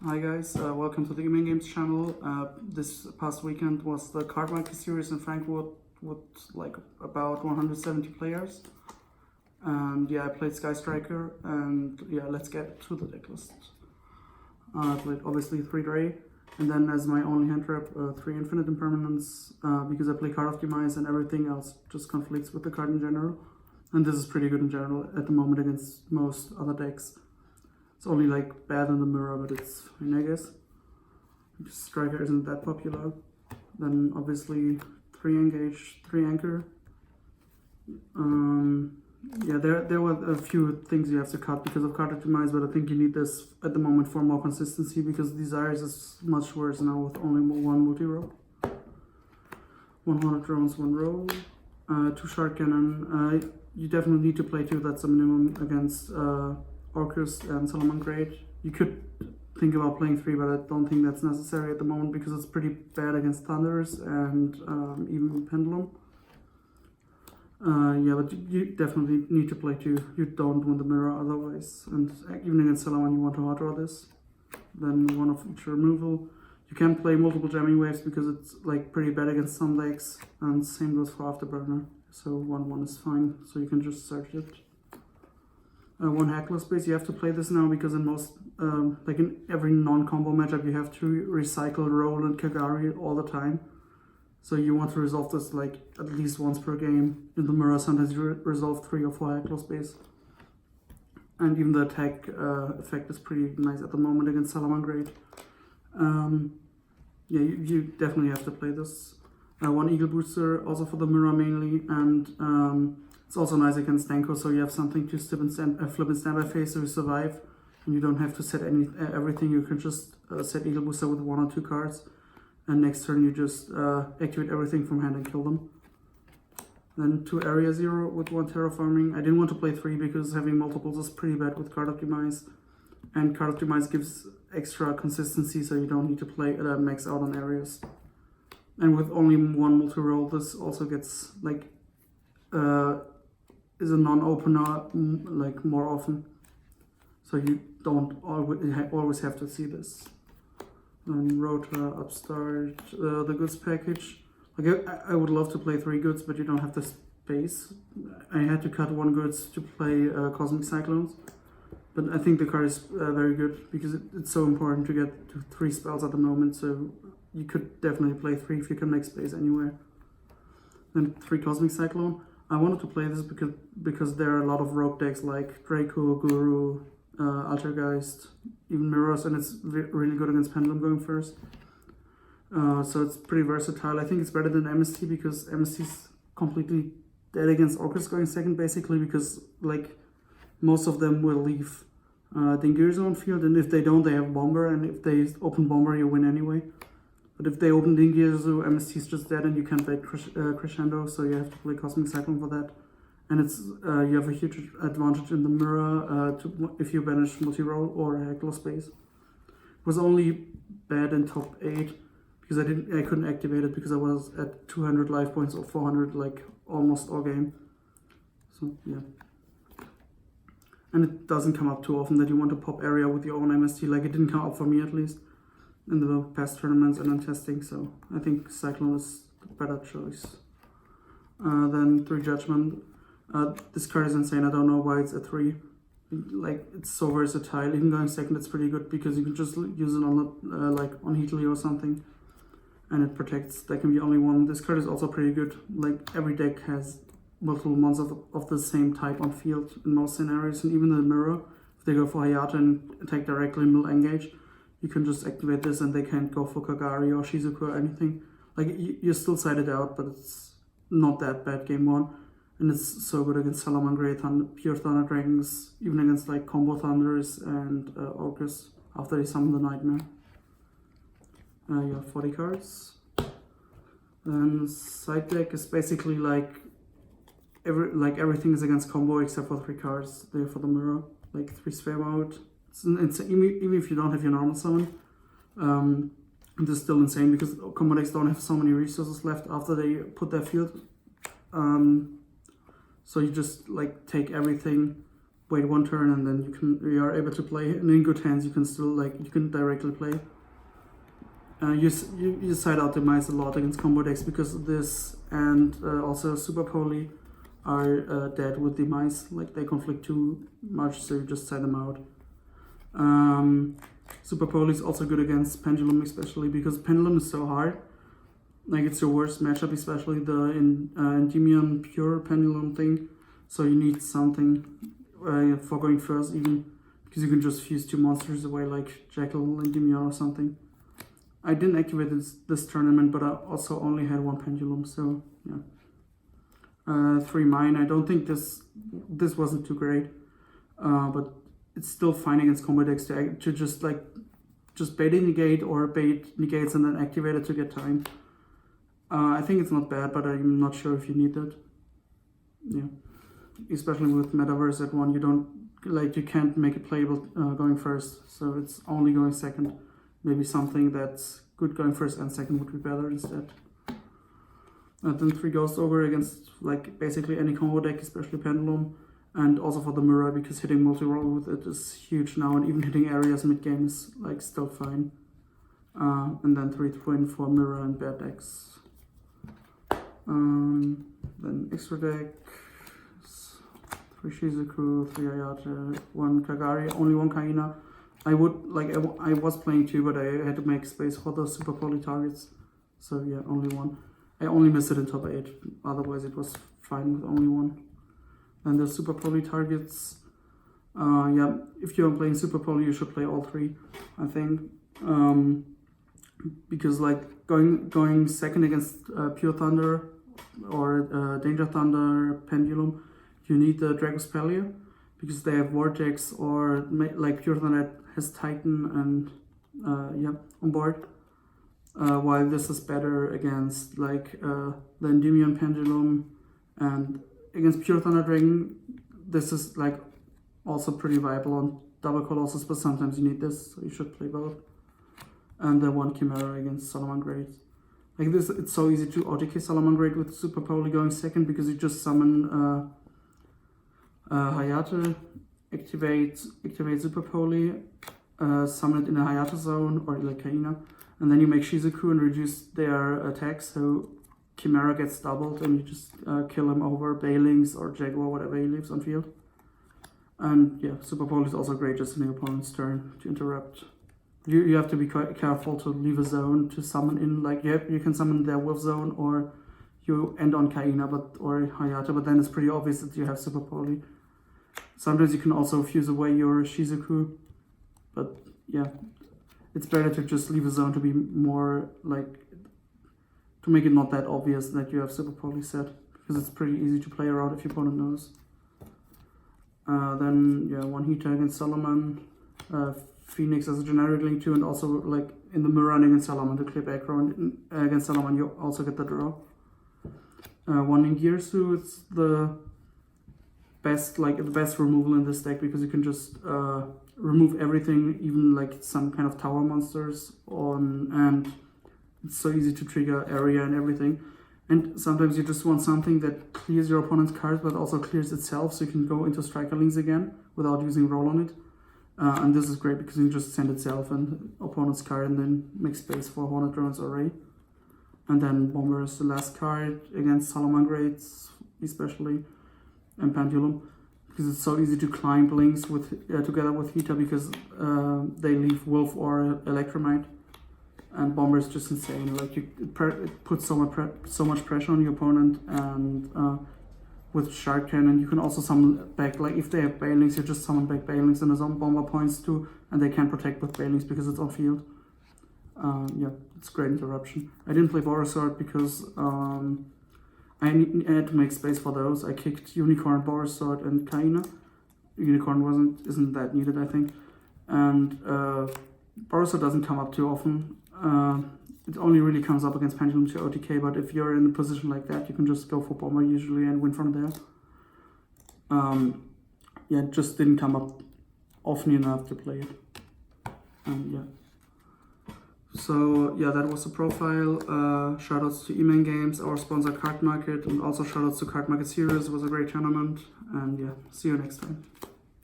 Hi guys, welcome to the Gaming Games channel. This past weekend was the CardmarketSeries in Frankfurt with like about 170 players. And yeah, I played Sky Striker, and yeah, let's get to the deck list. I played obviously 3 Dray, and then as my only hand trap, 3 Infinite Impermanence, because I play Card of Demise and everything else just conflicts with the card in general. And this is pretty good in general at the moment against most other decks. It's only like bad in the mirror, but it's fine, I guess. Striker isn't that popular. Then obviously 3 engage, 3 anchor. Yeah, there were a few things you have to cut because of Card of Demise, but I think you need this at the moment for more consistency because Desires is much worse now with only 1 multi-roll. 100 drones, 1 roll. 2 shard cannon. You definitely need to play 2, that's a minimum against Orcus and Solomon Great. You could think about playing 3, but I don't think that's necessary at the moment because it's pretty bad against Thunders and even Pendulum. Yeah, but you definitely need to play 2. You don't win the mirror otherwise. And even against Solomon, you want to hard draw this. Then 1 of each removal. You can play multiple jamming waves because it's like pretty bad against some decks. And same goes for Afterburner. So 1/1 is fine. So you can just search it. 1 Heckler space, you have to play this now because in most, like in every non-combo matchup, you have to recycle Roll and Kagari all the time. So you want to resolve this like at least once per game. In the mirror, sometimes you resolve 3 or 4 Heckler space. And even the attack effect is pretty nice at the moment against Salamangreat. Yeah, you definitely have to play this. 1 Eagle Booster, also for the mirror mainly, and it's also nice against Denko, so you have something to flip and standby phase so you survive, and you don't have to set everything. You can just set Eagle Booster with 1 or 2 cards, and next turn you just activate everything from hand and kill them. Then 2 Area 0 with 1 Terraforming. I didn't want to play 3 because having multiples is pretty bad with Card of Demise, and Card of Demise gives extra consistency, so you don't need to play max out on areas. And with only 1 multi-roll, this also gets like is a non-opener like more often, so you don't always have to see this. Then Rota, Upstart, the goods package. Like I would love to play 3 goods, but you don't have the space. I had to cut 1 goods to play Cosmic Cyclones, but I think the card is very good because it's so important to get to 3 spells at the moment. So you could definitely play 3 if you can make space anywhere. Then 3 Cosmic Cyclone. I wanted to play this because there are a lot of rogue decks like Draco, Guru, Altergeist, even Mirrors, and it's really good against Pendulum going first. So it's pretty versatile. I think it's better than MST because MST is completely dead against Orcus going second, basically, because like most of them will leave Dingir's on field, and if they don't, they have Bomber, and if they open Bomber, you win anyway. But if they open Dingirzu, MST is just dead and you can't play Crescendo, so you have to play Cosmic Cyclone for that. And it's you have a huge advantage in the mirror if you banish multi-roll or Heckler space. It was only bad in top 8 because I couldn't activate it because I was at 200 life points or 400 like almost all game. So yeah. And it doesn't come up too often that you want to pop area with your own MST, like it didn't come up for me at least in the past tournaments and in testing, so I think Cyclone is the better choice. Then 3 Judgment. This card is insane. I don't know why it's a 3. Like it's so versatile. Even going second, it's pretty good because you can just use it on like on Heatley or something, and it protects. There can be only 1. This card is also pretty good. Like every deck has multiple monsters of the same type on field in most scenarios, and even the mirror. If they go for Hayata and attack directly middle engage, you can just activate this and they can't go for Kagari or Shizuku or anything. Like, you're still sided out, but it's not that bad game 1. And it's so good against Salamangreat, Pure Thunder Dragons, even against like combo Thunders and Orcus after they summon the Nightmare. You have 40 cards. Then side deck is basically like everything is against combo except for 3 cards there for the mirror. Like 3 Sphere Mode. It's even if you don't have your normal summon, this is still insane because combo decks don't have so many resources left after they put their field. So you just like take everything wait one turn, and then you are able to play. And in good hands, you can still you can directly play. You side out Demise a lot against combo decks because this and also Super Poly are dead with Demise. Like they conflict too much, so you just side them out. Super Poly is also good against Pendulum, especially because Pendulum is so hard. Like it's your worst matchup, especially the Endymion pure Pendulum thing. So you need something for going first, even because you can just fuse 2 monsters away, like Jackal, Endymion, or something. I didn't activate this tournament, but I also only had 1 Pendulum, so yeah. 3 mine. I don't think this wasn't too great, but it's still fine against combo decks to just bait a negate or bait negates and then activate it to get time. I think it's not bad, but I'm not sure if you need that. Yeah, especially with Metaverse at 1, you can't make it playable going first, so it's only going second. Maybe something that's good going first and second would be better instead. Then 3 Ghost Ogre against basically any combo deck, especially Pendulum, and also for the mirror because hitting multi-roll with it is huge now, and even hitting areas mid-game is still fine. And then 3 Twin for mirror and bad decks. Then extra deck, 3 Shizuku, 3 Ayate, 1 Kagari, only 1 Kaina. I was playing 2, but I had to make space for the Super Poly targets. So yeah, only 1. I only missed it in top 8, otherwise it was fine with only 1. And the Super Poly targets, if you're playing Super Poly, you should play all 3, I think. Because going second against Pure Thunder or Danger Thunder, Pendulum, you need the Dragospelia, because they have Vortex, or Pure Thunder has Titan and on board. While this is better against the Endymion Pendulum, and against Pure Thunder Dragon, this is also pretty viable on Double Colossus, but sometimes you need this, so you should play both. And the 1 Chimera against Salamangreat. This, it's so easy to OTK Salamangreat with Super Poly going second, because you just summon Hayate, activate Super Poly, summon it in a Hayate zone or Kaina, and then you make Shizuku and reduce their attack, so Chimera gets doubled and you just kill him over Bailings or Jaguar, whatever he leaves on field. And yeah, Super Poly is also great just in the opponent's turn to interrupt. You have to be quite careful to leave a zone to summon in, you can summon their Wolf Zone, or you end on Kaina or Hayate, but then it's pretty obvious that you have Super Poly. Sometimes you can also fuse away your Shizuku, but yeah, it's better to just leave a zone to be more to make it not that obvious that you have Super Poly set, because it's pretty easy to play around if your opponent knows. Then 1 Hita against Solomon, Phoenix as a generic link too, and also in the mirror running against Solomon to clear back row, and against Solomon you also get the draw. 1 Ingirsu, it's the best removal in this deck, because you can just remove everything, even some kind of tower monsters and it's so easy to trigger area and everything. And sometimes you just want something that clears your opponent's cards but also clears itself, so you can go into Striker Links again without using roll on it. And this is great because you can just send itself and opponent's card and then make space for Hornet Drone's array. And then Bomber is the last card against Salamangreats especially, and Pendulum, because it's so easy to climb links together with Hita, because they leave Wolf or Electromite. And Bomber is just insane. It puts so much pressure on your opponent, and with Shark Cannon you can also summon back, if they have Bailings, you just summon back Bailings, and some Bomber points too, and they can protect with Bailings because it's on field. It's great interruption. I didn't play Borosword because I had to make space for those. I kicked Unicorn, Borosword, and Kaina. Unicorn isn't that needed, I think. And Borosword doesn't come up too often. It only really comes up against Pendulum to OTK, but if you're in a position like that, you can just go for Bomber usually and win from there. It just didn't come up often enough to play it. So that was the profile. Shoutouts to E-Man Games, our sponsor Card Market, and also shoutouts to CardmarketSeries. It was a great tournament, and see you next time.